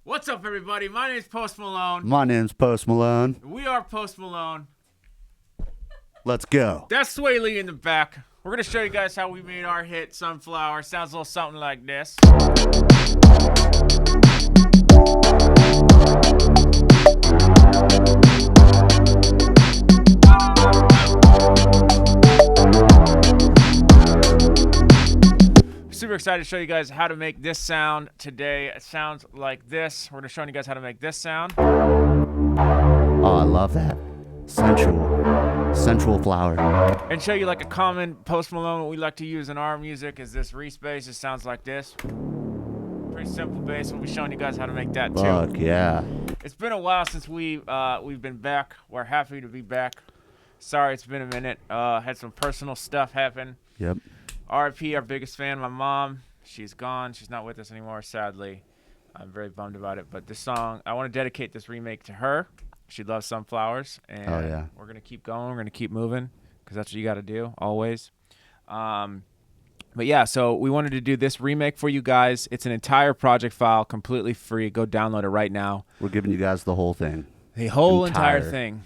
What's up, everybody? My name's Post Malone. My name's Post Malone. We are Post Malone. Let's go. That's Swae Lee in the back. We're going to show you guys how we made our hit, Sunflower. Sounds a little something like this. Super excited to show you guys how to make this sound today. It sounds like this. We're going to show you guys how to make this sound. Oh, I love that. Sensual flower. And show you like a common Post Malone, what we like to use in our music is this Reese bass. It sounds like this. Pretty simple bass. We'll be showing you guys how to make that too. Fuck yeah. It's been a while since we've been back. We're happy to be back. Sorry, it's been a minute. Had some personal stuff happen. Yep. RIP, our biggest fan, my mom. She's gone. She's not with us anymore, sadly. I'm very bummed about it. But this song, I want to dedicate this remake to her. She loves sunflowers. And oh, yeah. We're going to keep going. We're going to keep moving because that's what you got to do, always. But yeah, so we wanted to do this remake for you guys. It's an entire project file, completely free. Go download it right now. We're giving you guys the whole thing. The whole entire thing.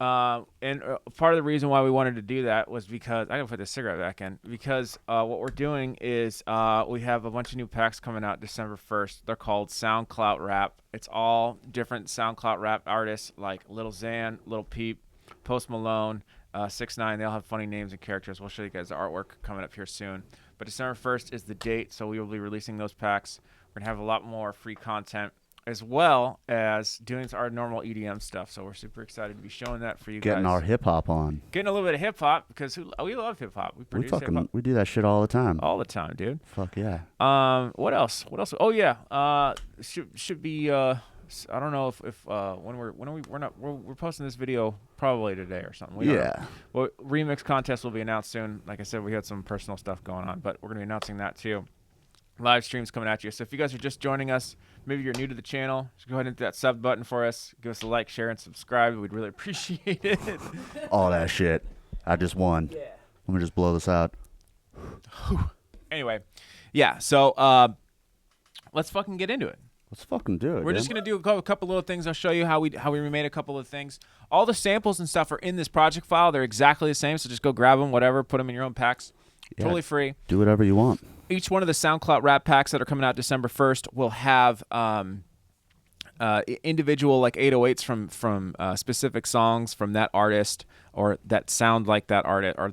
And part of the reason why we wanted to do that was because I gotta put the cigarette back in because what we're doing is we have a bunch of new packs coming out December 1st. They're called SoundCloud Rap. It's all different SoundCloud Rap artists like Lil Xan, Lil Peep, Post Malone, 6ix9ine. They all have funny names and characters. We'll show you guys the artwork coming up here soon. But December 1st is the date, so we will be releasing those packs. We're gonna have a lot more free content, as well as doing our normal EDM stuff. So we're super excited to be showing that for you guys. Getting our hip-hop on. Getting a little bit of hip-hop because we love hip-hop. We produce hip-hop. We do that shit all the time. All the time, dude. Fuck yeah. What else? Oh, yeah. Should be, I don't know if we're posting this video probably today or something. Yeah. Well, remix contest will be announced soon. Like I said, we had some personal stuff going on, but we're going to be announcing that too. Live streams coming at you. So if you guys are just joining us, maybe you're new to the channel, just go ahead and hit that sub button for us. Give us a like, share, and subscribe. We'd really appreciate it. All that shit. I just won. Yeah. Let me just blow this out. Anyway, yeah. So let's fucking get into it. Let's fucking do it. We're just gonna do a couple little things. I'll show you how we remade a couple of things. All the samples and stuff are in this project file. They're exactly the same. So just go grab them, whatever. Put them in your own packs. Yeah. Totally free. Do whatever you want. Each one of the SoundCloud Rap packs that are coming out December 1st will have individual like 808s from specific songs from that artist or that sound like that artist or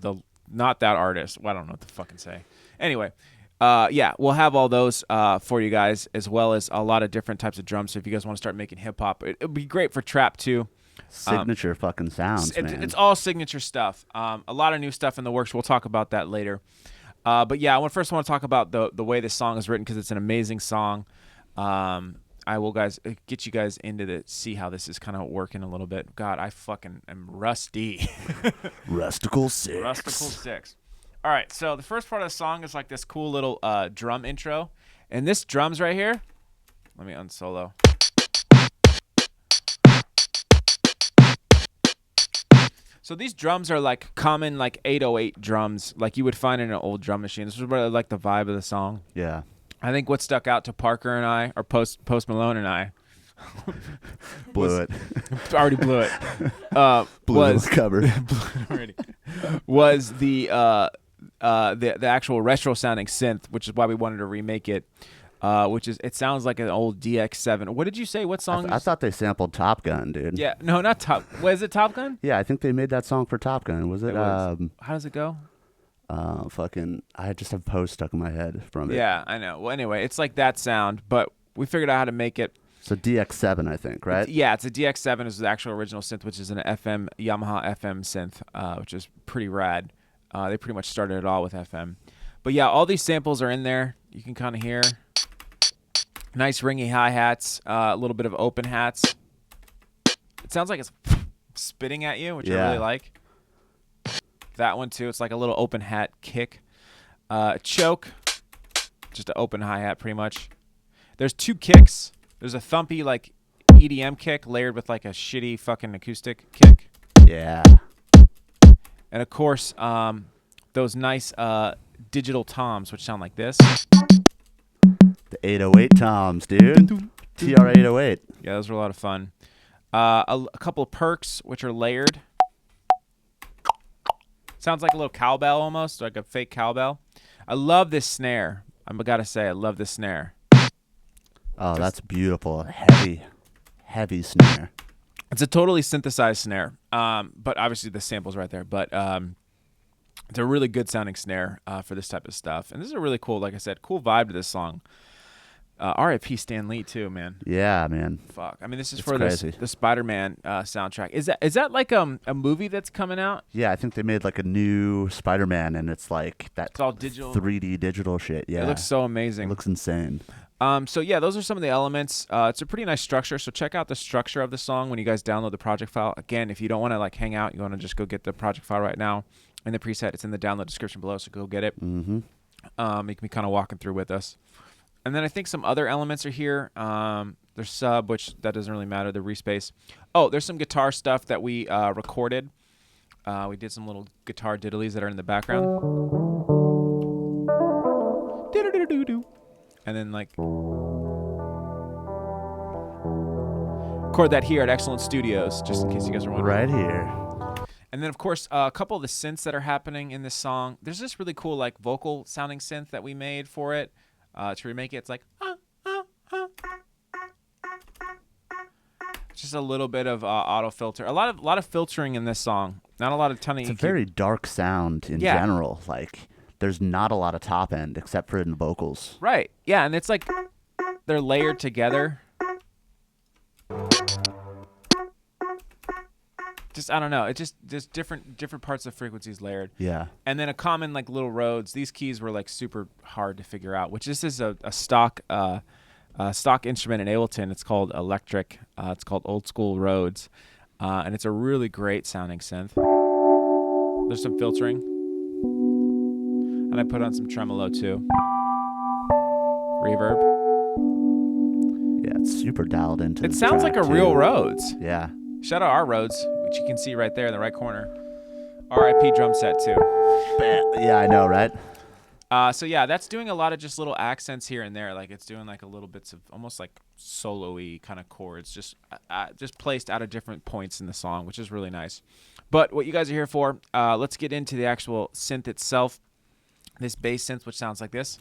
not that artist. Well, I don't know what to fucking say. Anyway, yeah, we'll have all those for you guys as well as a lot of different types of drums. So if you guys want to start making hip hop, it would be great for trap too. Signature fucking sounds, man. It's all signature stuff. A lot of new stuff in the works. We'll talk about that later. But yeah, I first want to talk about the way this song is written because it's an amazing song. I will get you guys into see how this is kind of working a little bit. God, I fucking am rusty. Rustical 6. Rustical 6. All right, so the first part of the song is like this cool little drum intro. And this drums right here, let me unsolo. So these drums are like common like 808 drums like you would find in an old drum machine. This is really like the vibe of the song. Yeah. I think what stuck out to Parker and I, or Post Malone and I, blew it. Already blew it. Was covered. Already. Was the actual retro sounding synth, which is why we wanted to remake it. It sounds like an old DX7. What did you say? What song? I thought they sampled Top Gun, dude. Yeah, no, not Top. Was it Top Gun? Yeah, I think they made that song for Top Gun. Was it? How does it go? I just have Post stuck in my head from it. Yeah, I know. Well, anyway, it's like that sound, but we figured out how to make it. So DX7, I think, right? Yeah, it's a DX7 is the actual original synth, which is an Yamaha FM synth, which is pretty rad. They pretty much started it all with FM. But yeah, all these samples are in there. You can kind of hear. Nice ringy hi-hats, a little bit of open hats. It sounds like it's spitting at you, which I really like. That one, too. It's like a little open hat kick. Choke, just an open hi-hat, pretty much. There's two kicks. There's a thumpy, like, EDM kick layered with, like, a shitty fucking acoustic kick. Yeah. And, of course, those nice digital toms, which sound like this. The 808 toms, dude. TR-808. Yeah, those were a lot of fun. A couple of perks, which are layered. Sounds like a little cowbell almost, like a fake cowbell. I love this snare. I gotta say, I love this snare. Oh, that's beautiful. Heavy snare. It's a totally synthesized snare, but obviously the sample's right there. But it's a really good sounding snare for this type of stuff. And this is a really cool, like I said, cool vibe to this song. R.I.P. Stan Lee too, man. Yeah, man. Fuck. I mean, this is It's for crazy. the Spider-Man soundtrack. Is that like a movie that's coming out? Yeah, I think they made like a new Spider-Man, and it's like that. It's all digital. 3D digital shit. Yeah, It looks so amazing. It looks insane. So yeah, those are some of the elements. It's a pretty nice structure. So check out the structure of the song when you guys download the project file. Again, if you don't want to like hang out, you want to just go get the project file right now. And the preset, it's in the download description below, so go get it. Mm-hmm. You can be kind of walking through with us. And then I think some other elements are here. There's sub, which that doesn't really matter, the respace. Oh, there's some guitar stuff that we recorded. We did some little guitar diddlies that are in the background. And then like record that here at XLNT Studios, just in case you guys are wondering. Right here. And then, of course, a couple of the synths that are happening in this song. There's this really cool, like, vocal sounding synth that we made for it to remake it. It's like, just a little bit of auto filter. A lot of filtering in this song. Not a lot of ton of It's a EQ. very dark sound in Yeah. general. Like, there's not a lot of top end except for in the vocals. Right. Yeah, and it's like they're layered together. Just I don't know. It just different parts of frequencies layered. Yeah. And then a common like little Rhodes. These keys were like super hard to figure out. Which this is a stock instrument in Ableton. It's called electric. It's called Old School Rhodes, and it's a really great sounding synth. There's some filtering, and I put on some tremolo too. Reverb. Yeah, it's super dialed into It the sounds like track, a real too. Rhodes. Yeah. Shout out our Rhodes, which you can see right there in the right corner. R.I.P. drum set too. Yeah, I know, right? So yeah, that's doing a lot of just little accents here and there. Like it's doing like a little bits of almost like solo-y kind of chords, just placed out of different points in the song, which is really nice. But what you guys are here for, let's get into the actual synth itself. This bass synth, which sounds like this.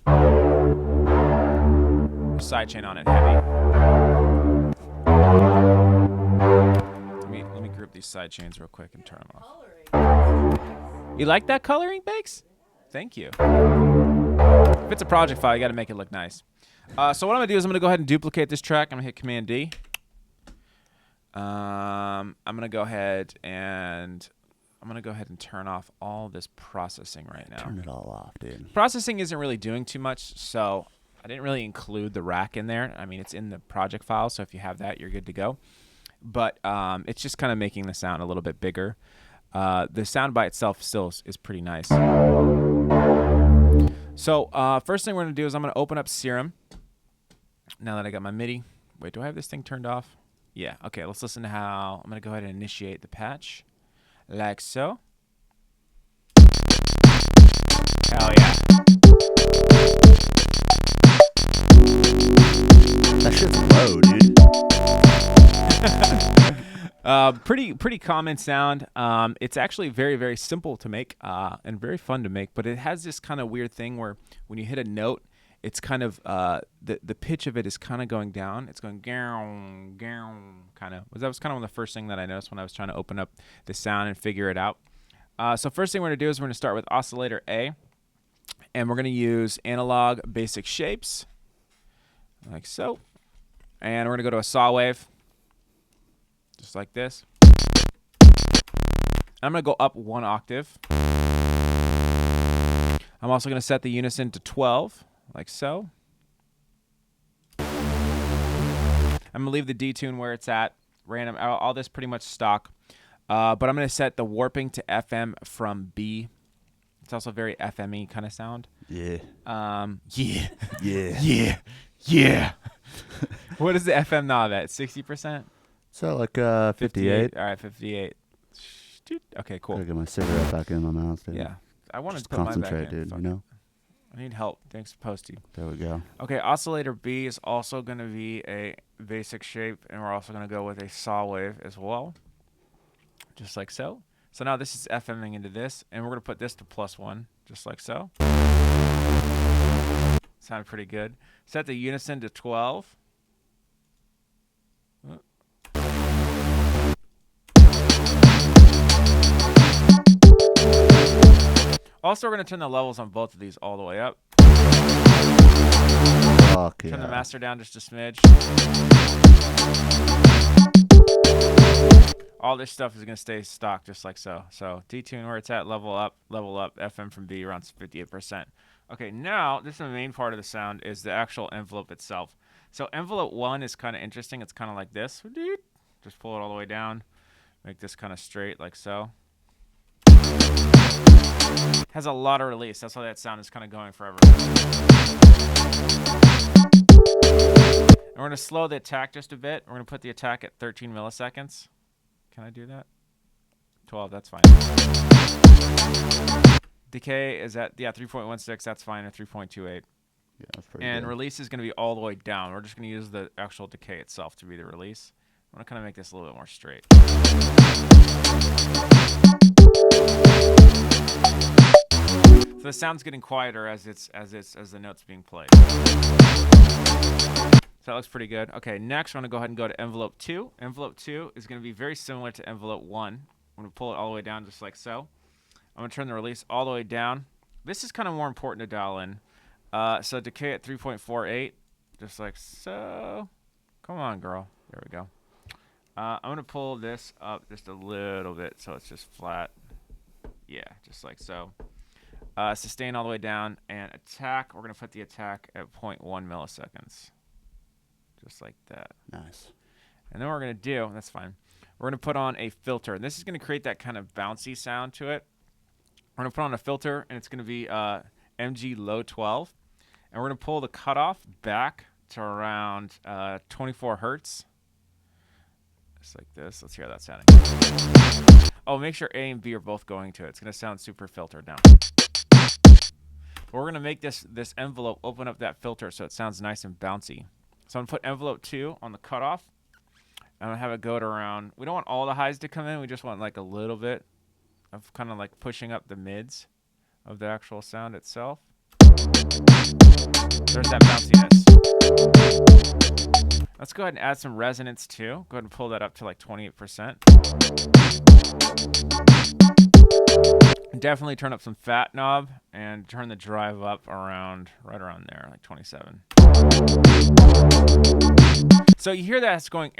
Sidechain on it, heavy. Let me group these sidechains real quick and turn them off. You like that coloring, Bakes? Thank you. If it's a project file, you got to make it look nice. So what I'm gonna do is I'm gonna go ahead and duplicate this track. I'm gonna hit Command D. I'm gonna go ahead and turn off all this processing right now. Turn it all off, dude. Processing isn't really doing too much, so I didn't really include the rack in there. I mean, it's in the project file, so if you have that, you're good to go. But it's just kind of making the sound a little bit bigger. The sound by itself still is pretty nice. So first thing we're going to do is I'm going to open up Serum. Now that I got my MIDI. Wait, do I have this thing turned off? Yeah, okay, let's listen to how I'm going to go ahead and initiate the patch. Like so. Hell yeah. That shit's low, dude. Pretty common sound. It's actually very, very simple to make and very fun to make, but it has this kind of weird thing where when you hit a note, it's kind of the pitch of it is kind of going down. It's going gown kind of. That was kind of one of the first thing that I noticed when I was trying to open up the sound and figure it out. So first thing we're gonna do is we're gonna start with oscillator A, and we're gonna use analog basic shapes like so, and we're gonna go to a saw wave. Just like this. I'm going to go up 1 octave. I'm also going to set the unison to 12, like so. I'm going to leave the detune where it's at, random, all this pretty much stock. But I'm going to set the warping to FM from B. It's also very FME kind of sound. Yeah. Yeah. Yeah. Yeah. Yeah. What is the FM knob at? 60%? So like 58. All right, 58. Okay, cool. Gotta get my cigarette back in my mouth, dude. Yeah, I wanted Just to put mine back concentrate, in. dude. Fuck You know. I need help. Thanks, Posty. There we go. Okay, oscillator B is also going to be a basic shape, and we're also going to go with a saw wave as well, just like so. So now this is FMing into this, and we're going to put this to +1, just like so. Sounded pretty good. Set the unison to 12. Also, we're going to turn the levels on both of these all the way up. Fuck Turn yeah. the master down just a smidge. All this stuff is going to stay stock just like so. So detune where it's at, level up, FM from B around 58%. Okay, now this is the main part of the sound is the actual envelope itself. So envelope 1 is kind of interesting. It's kind of like this. Just pull it all the way down. Make this kind of straight like so. Has a lot of release. That's why that sound is kind of going forever. And we're going to slow the attack just a bit. We're going to put the attack at 13 milliseconds. Can I do that? 12, that's fine. Decay is at, 3.16. That's fine, or 3.28. Yeah, that's pretty And good. release is going to be all the way down. We're just going to use the actual decay itself to be the release. I'm going to kind of make this a little bit more straight. So the sound's getting quieter as the notes being played. So that looks pretty good. Okay, next I'm going to go ahead and go to envelope 2. Envelope 2 is going to be very similar to envelope 1. I'm going to pull it all the way down just like so. I'm going to turn the release all the way down. This is kind of more important to dial in. So decay at 3.48, just like so. Come on, girl. There we go. I'm going to pull this up just a little bit so it's just flat. Yeah, just like so. Sustain all the way down. And attack, we're going to put the attack at 0.1 milliseconds. Just like that. Nice. And then what we're going to do, that's fine, we're going to put on a filter. And this is going to create that kind of bouncy sound to it. We're going to put on a filter, and it's going to be MG low 12. And we're going to pull the cutoff back to around 24 hertz. Just like this. Let's hear that sounding. Oh, make sure A and B are both going to it. It's going to sound super filtered now. But we're going to make this envelope open up that filter so it sounds nice and bouncy. So I'm going to put envelope 2 on the cutoff. I'm going to have it go to around, we don't want all the highs to come in. We just want like a little bit of kind of like pushing up the mids of the actual sound itself. There's that bounciness. Let's go ahead and add some resonance too. Go ahead and pull that up to like 28%. Definitely turn up some fat knob and turn the drive up around, right around there, like 27. So you hear that it's going.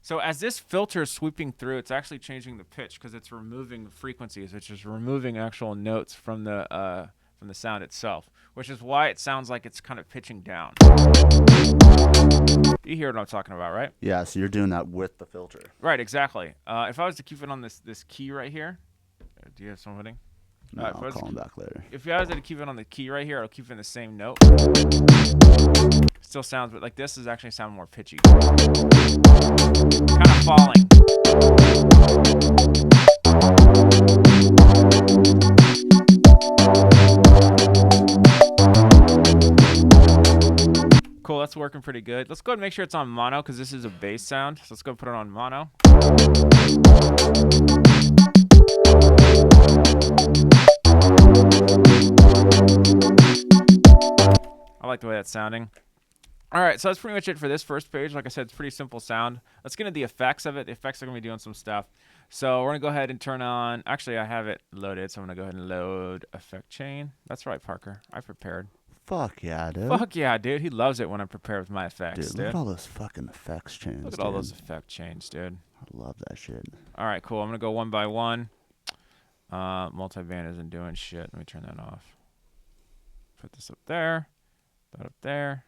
So as this filter is sweeping through, it's actually changing the pitch because it's removing frequencies, which is removing actual notes from the sound itself, which is why it sounds like it's kind of pitching down. You hear what I'm talking about, right? Yeah, so you're doing that with the filter. Right, exactly. If I was to keep it on this key right here, do you have somebody? No, I'll call him back later. If I was to keep it on the key right here, I'll keep it in the same note. Still sounds, but like this is actually sound more pitchy. Kind of falling. Cool, that's working pretty good. Let's go ahead and make sure it's on mono because this is a bass sound. So let's go put it on mono. I like the way that's sounding. All right, so that's pretty much it for this first page. Like I said, it's pretty simple sound. Let's get into the effects of it. The effects are going to be doing some stuff. So we're going to go ahead and turn on... Actually, I have it loaded, so I'm going to go ahead and load effect chain. That's right, Parker. I prepared. Fuck yeah, dude. Fuck yeah, dude. He loves it when I'm prepared with my effects, dude. Look at all those fucking effects chains, Look at all those effect chains, dude. I love that shit. All right, cool. I'm going to go one by one. Multiband isn't doing shit. Let me turn that off. Put this up there. That up there.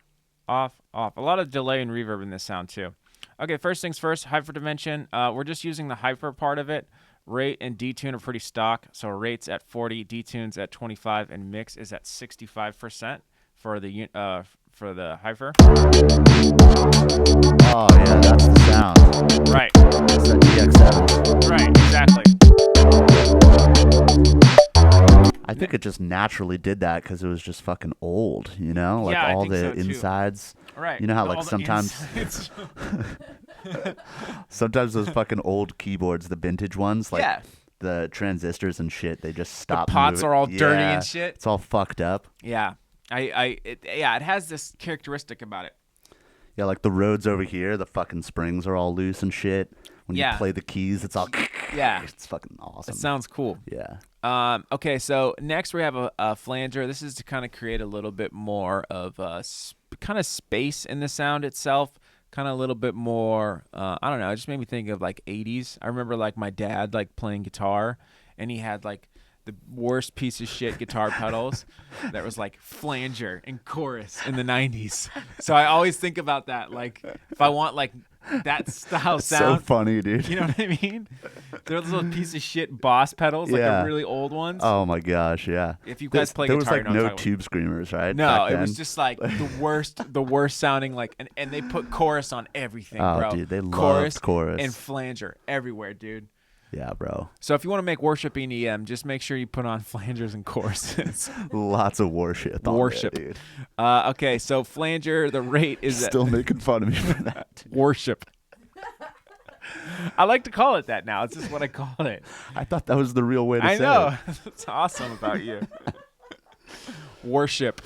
Off, off. A lot of delay and reverb in this sound too. Okay, first things first, Hyperdimension. We're just using the hyper part of it. Rate and detune are pretty stock. So rate's at 40, detune's at 25, and mix is at 65% for the hyper. Oh yeah, that's the sound. Right. That's that DX7. Right, exactly. I I think it just naturally did that because it was just fucking old, you know? Like Yeah, I all think the so, too. insides. Right. You know how All like the sometimes insides. sometimes those fucking old keyboards, the vintage ones, like Yeah. the transistors and shit, they just The stop pots moving. are all dirty Yeah, and shit. It's all fucked up. Yeah. It has this characteristic about it. Yeah, like the Rhodes over here, the fucking springs are all loose and shit. When you Yeah. play the keys, it's all Yeah. It's fucking awesome. It sounds cool. Yeah. Okay, so next we have a flanger. This is to kind of create a little bit more of kind of space in the sound itself. Kind of a little bit more, I don't know, it just made me think of like 80s. I remember like my dad like playing guitar, and he had like the worst piece of shit guitar pedals that was like flanger and chorus in the 90s. So I always think about that. Like if I want like that style sound. So funny, dude. You know what I mean? Those little piece of shit Boss pedals, like Yeah. the really old ones. Oh my gosh, yeah. If you guys play there guitar, was you like know what I'm no talking about. tube screamers, right? No, back it was then? just like the worst sounding, like, and they put chorus on everything, Oh, bro. dude, they chorus loved chorus. and flanger everywhere, dude. Yeah, bro. So if you want to make worshiping EM, just make sure you put on flangers and choruses. Lots of worship. on Worship. there, dude. Okay, so flanger, the rate is Still making fun of me for that. dude. worship. I like to call it that now. It's just what I call it. I thought that was the real way to I say know. it. That's awesome about you. Worship.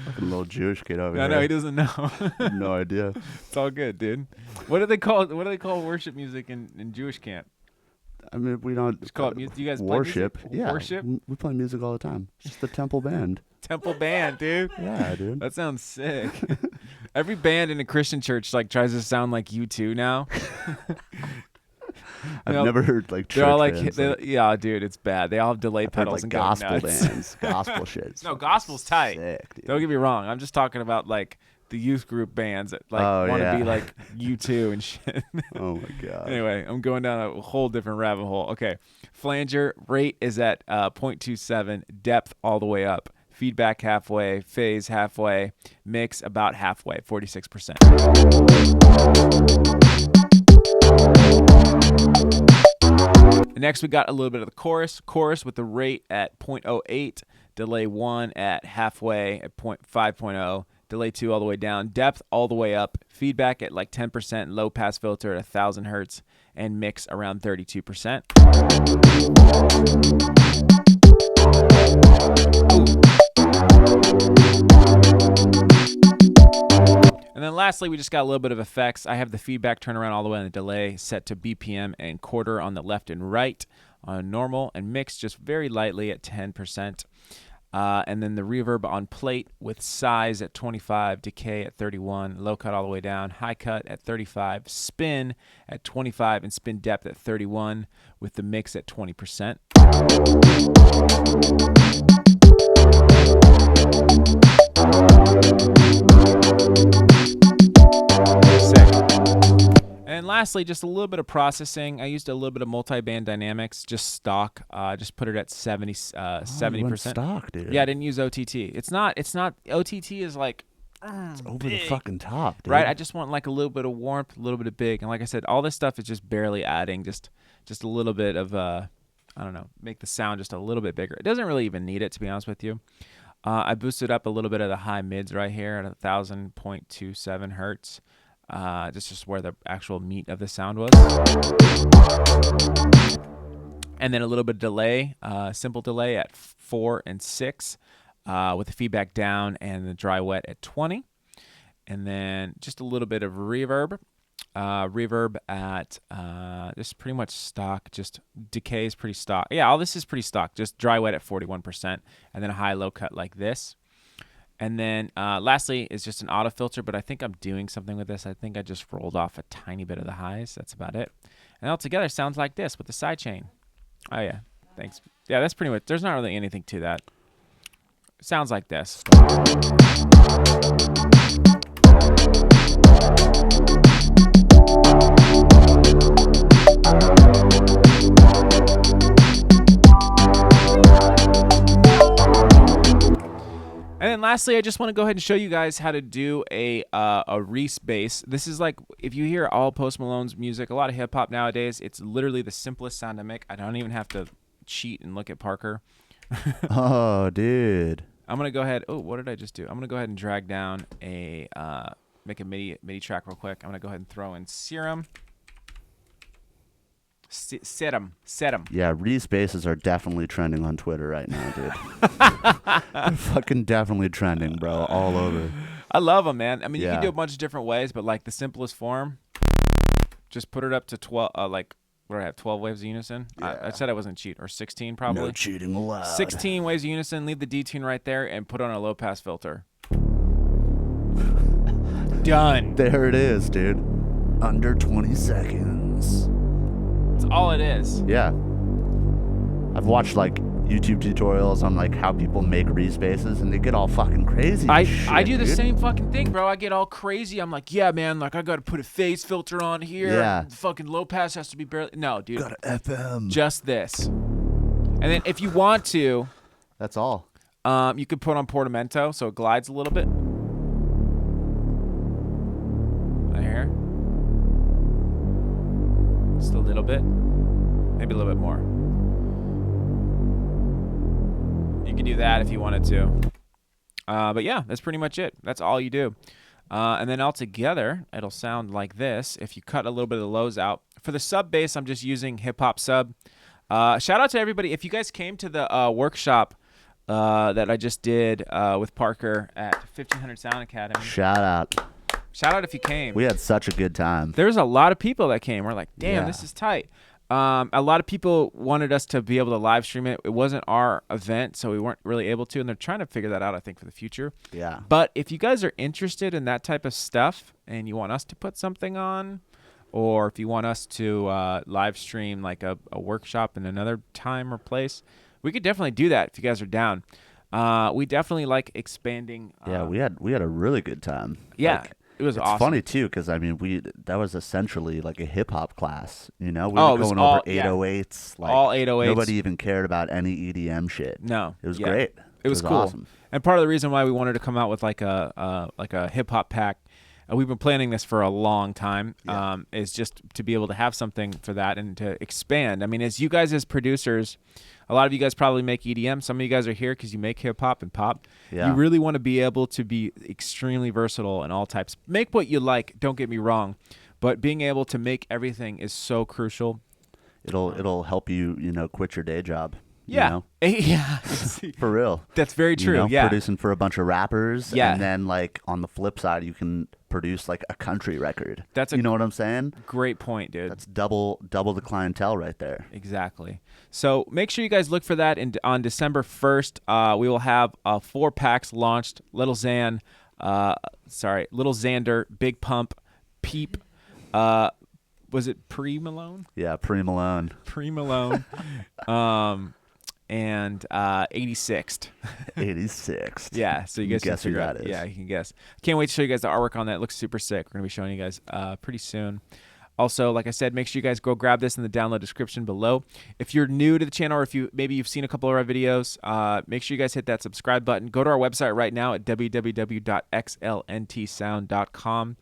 Fucking little Jewish kid over I here. know he doesn't know. No idea. It's all good, dude. What do they call worship music in Jewish camp? I mean, we don't Just call it music. Do you guys play worship. music? Yeah, Worship? We play music all the time. It's just the temple band. Temple band, dude. Yeah, dude. That sounds sick. Every band in a Christian church like tries to sound like U2 now. I've know, never heard like church They're all like, bands, yeah, dude, it's bad. They all have delay I've heard, pedals like and gospel go nuts. bands, gospel shit. It's No, gospel's tight. sick, dude. Don't get me wrong. I'm just talking about like the youth group bands that like Oh, want to yeah. be like U2 and shit. Oh my god. Anyway, I'm going down a whole different rabbit hole. Okay. Flanger rate is at 0.27, depth all the way up, feedback halfway, phase halfway, mix about halfway, 46%. Next, we got a little bit of the chorus with the rate at 0.08, delay 1 at halfway at 5.0, delay 2 all the way down, depth all the way up, feedback at like 10%, low pass filter at 1,000 hertz, and mix around 32%. And then lastly, we just got a little bit of effects. I have the feedback turnaround all the way on the delay set to BPM and quarter on the left and right on normal, and mix just very lightly at 10%. And then the reverb on plate with size at 25, decay at 31, low cut all the way down, high cut at 35, spin at 25, and spin depth at 31 with the mix at 20%. And lastly, just a little bit of processing. I used a little bit of multi-band dynamics, just stock. Just put it at 70%. Stock, dude. Yeah, I didn't use OTT. It's not. OTT is like It's over the fucking top, dude. right. I just want like a little bit of warmth, a little bit of big, and like I said, all this stuff is just barely adding just a little bit of I don't know, make the sound just a little bit bigger. It doesn't really even need it, to be honest with you. I boosted up a little bit of the high mids right here at 1,000.27 hertz. Just where the actual meat of the sound was. And then a little bit of delay, simple delay at 4 and 6, with the feedback down and the dry wet at 20. And then just a little bit of reverb. Reverb at just pretty much stock, just decay is pretty stock. Yeah, all this is pretty stock, just dry wet at 41%, and then a high low cut like this. And then lastly is just an auto filter, but I think I'm doing something with this. I think I just rolled off a tiny bit of the highs. That's about it. And altogether sounds like this with the sidechain. Oh, yeah. Thanks. Yeah, that's pretty much, there's not really anything to that. Sounds like this. And then lastly, I just want to go ahead and show you guys how to do a Reese bass. This is like, if you hear all Post Malone's music, a lot of hip hop nowadays, it's literally the simplest sound to make. I don't even have to cheat and look at Parker. Oh, dude. I'm gonna go ahead. Oh, what did I just do? I'm gonna go ahead and drag down a make a MIDI track real quick. I'm gonna go ahead and throw in Serum. Serum. Yeah, re-spaces are definitely trending on Twitter right now, dude. They're fucking definitely trending, bro, all over. I love them, man. I mean, you Yeah. can do a bunch of different ways, but like the simplest form, just put it up to 12. Like, what do I have? 12 waves of unison. Yeah. I said I wasn't cheat, or 16 probably. No cheating allowed. 16 waves of unison. Leave the detune right there and put on a low pass filter. Done. There it is, dude. Under 20 seconds. That's all it is. Yeah. I've watched like YouTube tutorials on like how people make re-spaces, and they get all fucking crazy. I shit, do the dude. same fucking thing, bro. I get all crazy. I'm like, yeah, man, like I got to put a phase filter on here. Yeah. The fucking low pass has to be barely. No, dude. Got an FM. Just this. And then if you want to, That's all. you could put on portamento so it glides a little bit. Right here. Just a little bit. Maybe a little bit more. You could do that if you wanted to. But yeah, that's pretty much it. That's all you do. And then altogether, it'll sound like this if you cut a little bit of the lows out. For the sub bass, I'm just using hip hop sub. Shout out to everybody. If you guys came to the workshop that I just did with Parker at 1500 Sound Academy. Shout out. Shout out if you came. We had such a good time. There's a lot of people that came. We're like, damn, Yeah. this is tight. A lot of people wanted us to be able to live stream it. It wasn't our event, so we weren't really able to, and they're trying to figure that out, I think, for the future. Yeah. But if you guys are interested in that type of stuff and you want us to put something on, or if you want us to live stream like a workshop in another time or place, we could definitely do that if you guys are down. We definitely like expanding. Yeah, we had a really good time. Yeah, Like, it was it's awesome. funny too, because I mean, that was essentially like a hip hop class. You know, we Oh, were it was going all- over yeah. 808s. Like, All 808s. Nobody even cared about any EDM shit. No, It was yeah. great. It was cool. awesome. And part of the reason why we wanted to come out with like a hip hop pack, we've been planning this for a long time, Yeah. is just to be able to have something for that and to expand. I mean, as you guys as producers, a lot of you guys probably make EDM. Some of you guys are here because you make hip hop and pop. Yeah. You really want to be able to be extremely versatile in all types. Make what you like. Don't get me wrong, but being able to make everything is so crucial. It'll help you, quit your day job. Yeah, You know? yeah. For real. That's very true. Yeah. Producing for a bunch of rappers. Yeah. And then like on the flip side, you can produce like a country record. That's you know what I'm saying? Great point, dude. That's double the clientele right there. Exactly. So make sure you guys look for that on December 1st. We will have 4 packs launched. Little Xander, Big Pump, Peep. Was it Malone? Yeah, Malone. Malone. And 86th. 86. Yeah, so you guys can Guess who figure that out. is. Yeah, you can guess. Can't wait to show you guys the artwork on that. It looks super sick. We're going to be showing you guys pretty soon. Also, like I said, make sure you guys go grab this in the download description below. If you're new to the channel, or if you've seen a couple of our videos, make sure you guys hit that subscribe button. Go to our website right now at www.xlntsound.com.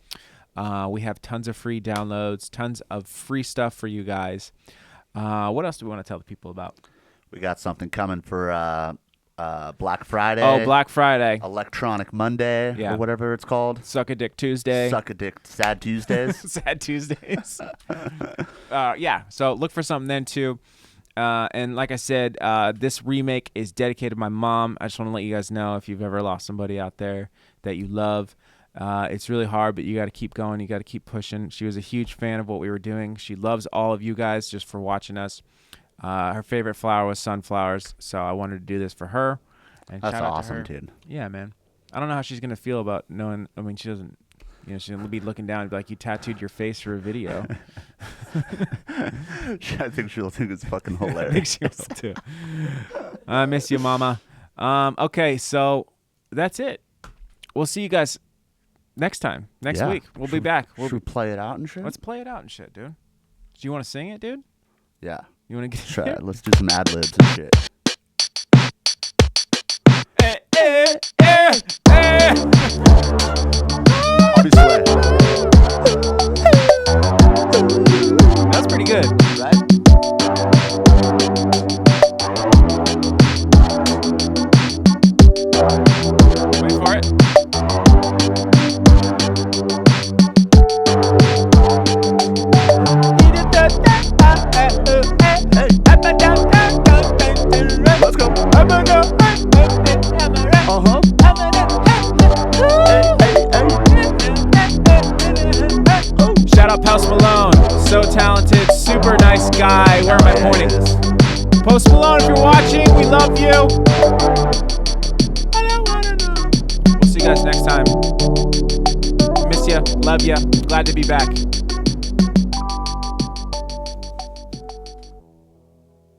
We have tons of free downloads, tons of free stuff for you guys. What else do we want to tell the people about? We got something coming for Black Friday. Oh, Black Friday. Electronic Monday, Yeah. or whatever it's called. Suck a Dick Tuesday. Suck a dick, Sad Tuesdays. Sad Tuesdays. Yeah, so look for something then too. And like I said, this remake is dedicated to my mom. I just want to let you guys know, if you've ever lost somebody out there that you love, it's really hard, but you got to keep going. You got to keep pushing. She was a huge fan of what we were doing. She loves all of you guys just for watching us. Her favorite flower was sunflowers, so I wanted to do this for her. And That's shout out to awesome, her. dude. Yeah, man. I don't know how she's gonna feel about knowing. I mean, she doesn't. She's gonna be looking down and be like, "You tattooed your face for a video." I think she'll think it's fucking I think hilarious. she will too. I miss you, Mama. Okay, so that's it. We'll see you guys next time. Next Yeah. week, we'll be back. Should we play it out and shit? Let's play it out and shit, dude. Do you want to sing it, dude? Yeah. You want to get Try it. Let's do some ad libs and shit. I'll be Swae. That's pretty good. Right? Uh-huh. Shout out Post Malone. So talented, super nice guy. Where am I pointing? Post Malone, if you're watching, we love you. We'll see you guys next time. Miss ya, love ya, glad to be back.